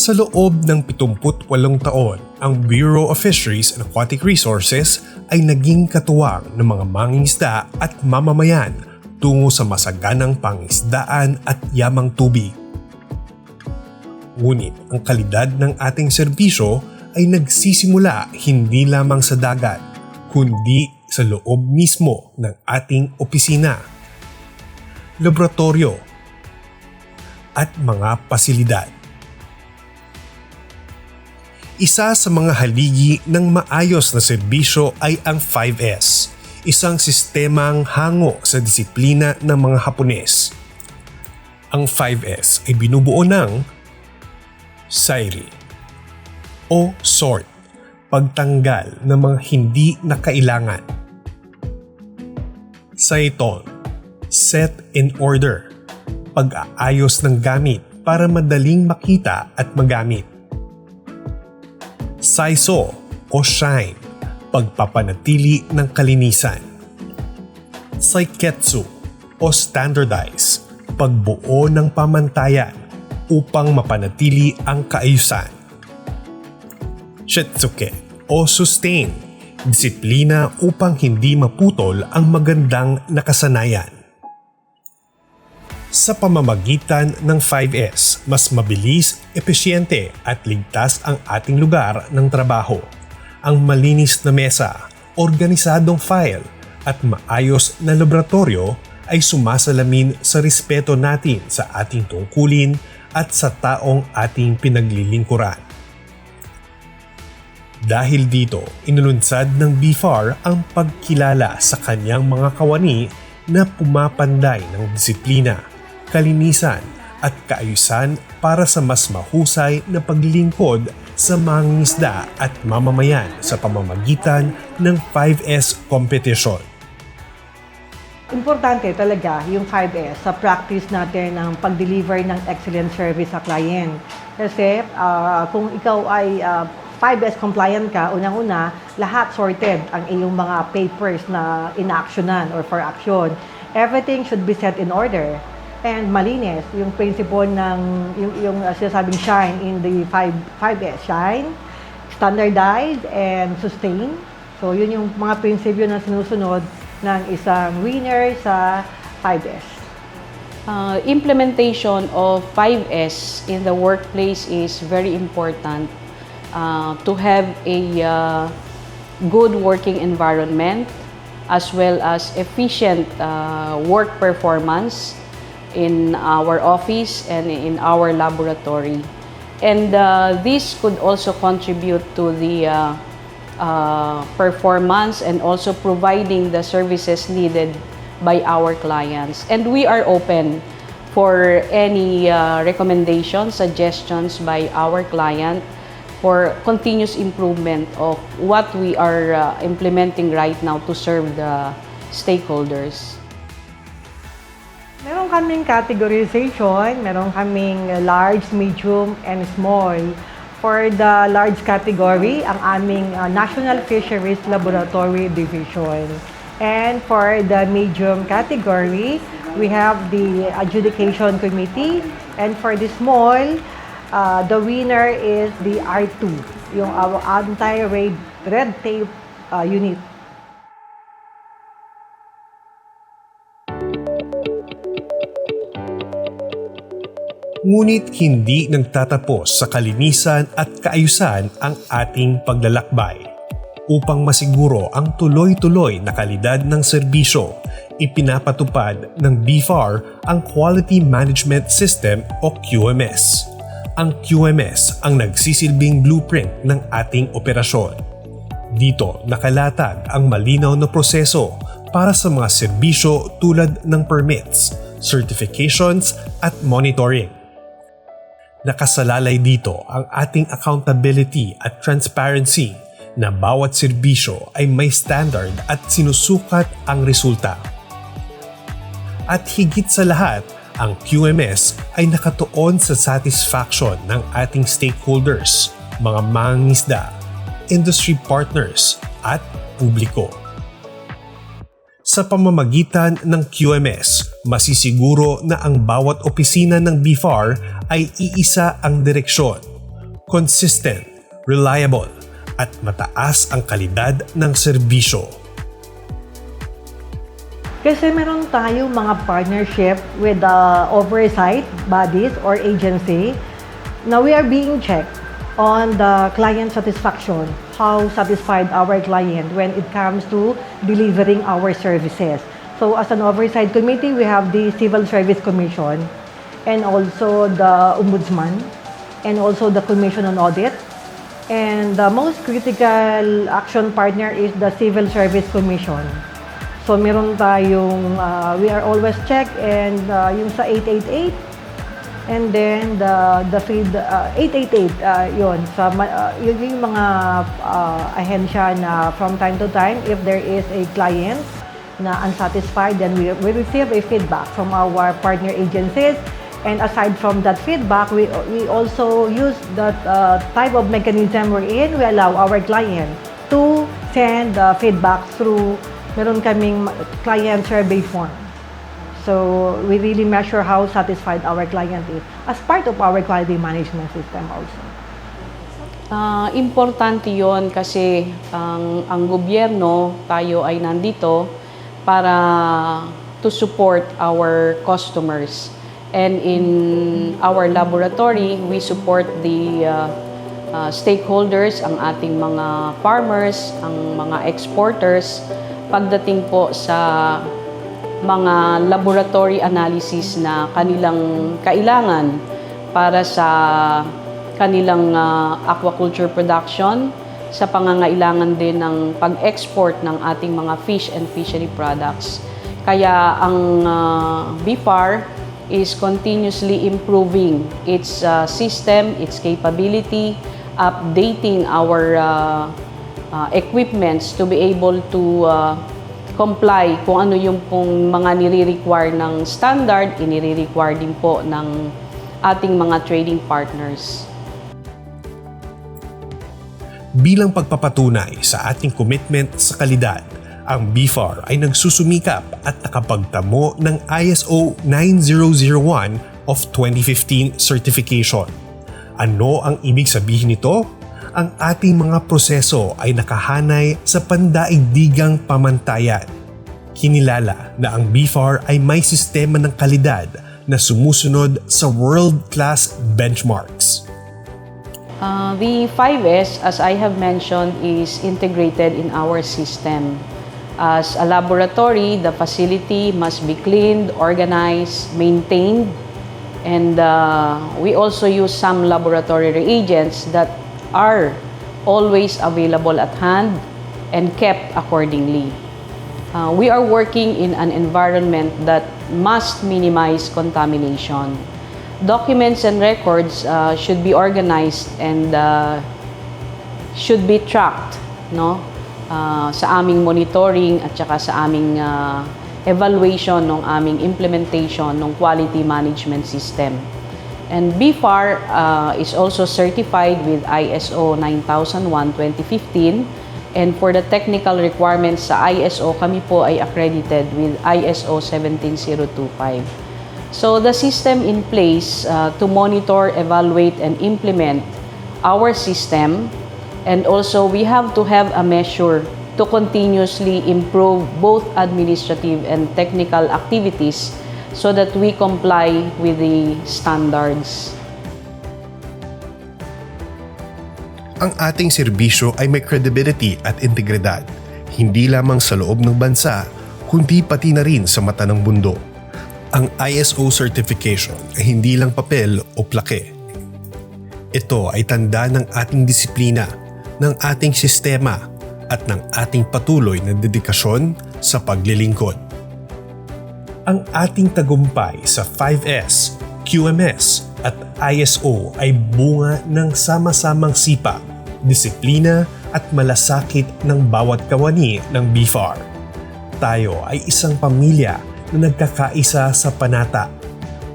Sa loob ng 78 taon, ang Bureau of Fisheries and Aquatic Resources ay naging katuwang ng mga mangingisda at mamamayan tungo sa masaganang pangisdaan at yamang tubig. Ngunit ang kalidad ng ating serbisyo ay nagsisimula hindi lamang sa dagat, kundi sa loob mismo ng ating opisina, laboratorio, at mga pasilidad. Isa sa mga haligi ng maayos na serbisyo ay ang 5S, isang sistemang hango sa disiplina ng mga Hapones. Ang 5S ay binubuo ng Sairi o sort, pagtanggal ng mga hindi na kailangan. Saiton, set in order, pag-aayos ng gamit para madaling makita at magamit. Saiso o shine, pagpapanatili ng kalinisan. Saiketsu o standardize, pagbuo ng pamantayan upang mapanatili ang kaayusan. Shitsuke o sustain, disiplina upang hindi maputol ang magandang nakasanayan. Sa pamamagitan ng 5S, mas mabilis, epesyente at ligtas ang ating lugar ng trabaho. Ang malinis na mesa, organisadong file at maayos na laboratorio ay sumasalamin sa respeto natin sa ating tungkulin at sa taong ating pinaglilingkuran. Dahil dito, inulunsad ng BFAR ang pagkilala sa kanyang mga kawani na pumapanday ng disiplina, kalinisan at kaayusan para sa mas mahusay na paglilingkod sa mangingisda at mamamayan sa pamamagitan ng 5S competition. Importante talaga yung 5S sa practice natin ng pag-deliver ng excellent service sa client. Kasi kung ikaw ay 5S compliant ka, unang-una, lahat sorted ang iyong mga papers na in-actionan or for action. Everything should be set in order. And malinis, yung principle ng yung sinasabing shine in the 5S, shine, standardize, and sustain. So yun yung mga prinsipyo na sinusunod ng isang winner sa 5S. Implementation of 5S in the workplace is very important to have a good working environment as well as efficient work performance in our office and in our laboratory. And this could also contribute to the performance and also providing the services needed by our clients. And we are open for any recommendations, suggestions by our client for continuous improvement of what we are implementing right now to serve the stakeholders. Meron kaming categorization, meron kaming large, medium, and small. For the large category, ang aming National Fisheries Laboratory Division. And for the medium category, we have the Adjudication Committee. And for the small, the winner is the R2, yung anti-red tape unit. Ngunit hindi nagtatapos sa kalinisan at kaayusan ang ating paglalakbay. Upang masiguro ang tuloy-tuloy na kalidad ng serbisyo, ipinapatupad ng BFAR ang Quality Management System o QMS. Ang QMS ang nagsisilbing blueprint ng ating operasyon. Dito nakalatag ang malinaw na proseso para sa mga serbisyo tulad ng permits, certifications at monitoring. Nakasalalay dito ang ating accountability at transparency na bawat serbisyo ay may standard at sinusukat ang resulta. At higit sa lahat, ang QMS ay nakatuon sa satisfaction ng ating stakeholders, mga mangingisda, industry partners at publiko. Sa pamamagitan ng QMS, masisiguro na ang bawat opisina ng BFAR ay iisa ang direksyon, consistent, reliable, at mataas ang kalidad ng serbisyo. Kasi meron tayo mga partnership with oversight bodies or agency na we are being checked on the client satisfaction, how satisfied our client when it comes to delivering our services. So as an oversight committee, we have the Civil Service Commission and also the Ombudsman and also the Commission on Audit. And the most critical action partner is the Civil Service Commission. So meron tayong, we are always checked and yung sa 888 and then the feed 888 yun sa yun yung mga ahensya na from time to time if there is a client na unsatisfied, then we receive a feedback from our partner agencies. And aside from that feedback, we also use that type of mechanism wherein we allow our client to send feedback through, meron kaming client survey form. So we really measure how satisfied our client is as part of our quality management system also. Importante yon kasi ang gobyerno, tayo ay nandito para to support our customers. And in our laboratory, we support the stakeholders, ang ating mga farmers, ang mga exporters, pagdating po sa mga laboratory analysis na kanilang kailangan para sa kanilang aquaculture production, sa pangangailangan din ng pag-export ng ating mga fish and fishery products. Kaya ang BIFAR is continuously improving its system, its capability, updating our equipments to be able to comply kung ano yung pong mga nire-require ng standard, inire-require din po ng ating mga trading partners. Bilang pagpapatunay sa ating commitment sa kalidad, ang BIFAR ay nagsusumikap at nakapagtamo ng ISO 9001 of 2015 certification. Ano ang ibig sabihin nito? Ang ating mga proseso ay nakahanay sa pandaigdigang pamantayan. Kinilala na ang BIFAR ay may sistema ng kalidad na sumusunod sa world-class benchmarks. The 5S, as I have mentioned, is integrated in our system. As a laboratory, the facility must be cleaned, organized, maintained, and we also use some laboratory reagents that are always available at hand and kept accordingly. We are working in an environment that must minimize contamination. Documents and records should be organized and should be tracked, no? Sa aming monitoring at saka sa aming evaluation ng aming implementation ng quality management system. And BIFAR is also certified with ISO 9001:2015, and for the technical requirements sa ISO, kami po ay accredited with ISO 17025. So the system in place to monitor, evaluate, and implement our system, and also we have to have a measure to continuously improve both administrative and technical activities so that we comply with the standards. Ang ating serbisyo ay may credibility at integridad, hindi lamang sa loob ng bansa, kundi pati na rin sa mata ng mundo. Ang ISO certification ay hindi lang papel o plake. Ito ay tanda ng ating disiplina, ng ating sistema, at ng ating patuloy na dedikasyon sa paglilingkod. Ang ating tagumpay sa 5S, QMS at ISO ay bunga ng sama-samang sipag, disiplina at malasakit ng bawat kawani ng BIFAR. Tayo ay isang pamilya na nagkakaisa sa panata,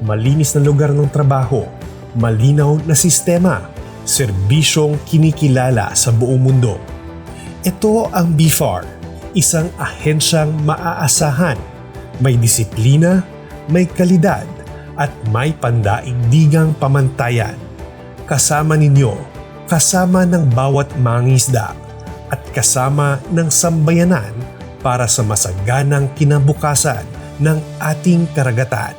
malinis na lugar ng trabaho, malinaw na sistema, serbisyong kinikilala sa buong mundo. Ito ang BIFAR, isang ahensyang maaasahan, may disiplina, may kalidad, at may pandaigdigang pamantayan. Kasama ninyo kasama ng bawat mangingisda at kasama ng sambayanan para sa masaganang kinabukasan ng ating karagatan.